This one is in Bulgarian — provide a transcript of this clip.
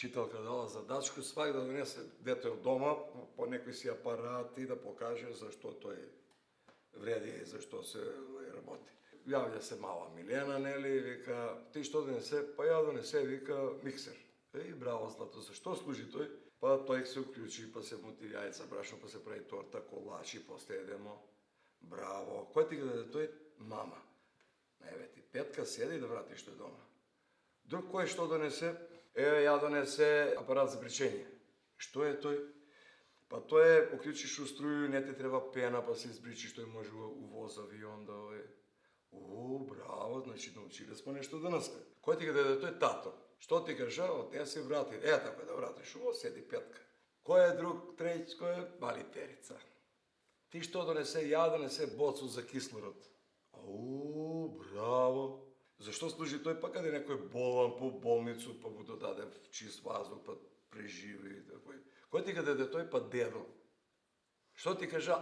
учителка дала задачку свак да донесе дете од дома по некој си апарат и да покаже зашто тој вреди и зашто се работи. Јавља се мала Милена, нели, вика, ти што донесе? Па ја донесе, вика, миксер. Браво, Злато, зашто служи тој? Па тој се уклучи, па се мути јајца, брашно, па се прави торта, колачи, после едемо. Браво. Кој ти го даде тој? Мама. Еве ти, Петка седи да вратиш тој дома. Друг кој што донесе? Ја донесе апарат за бричење. Што е тој? Па тој е, уклучиш у струју, не те треба пена, па се избричиш, тој може у воз, авион да браво, значи научиле сме нешто денеска. Кој ти го даде тој? Тато. Што ти кажа? Од неа се врати. Така да вратиш, седи Петка. Кој е друг, треќ, кој е? Мали Перица. Ти што донесе? Ја донесе боцу за кислород. Браво. Зашто служи тој? Па каде некој болан по болницу, па му додаде чист воздух, па преживи. Кој ти го даде тој? Па дедо. Што ти кажа?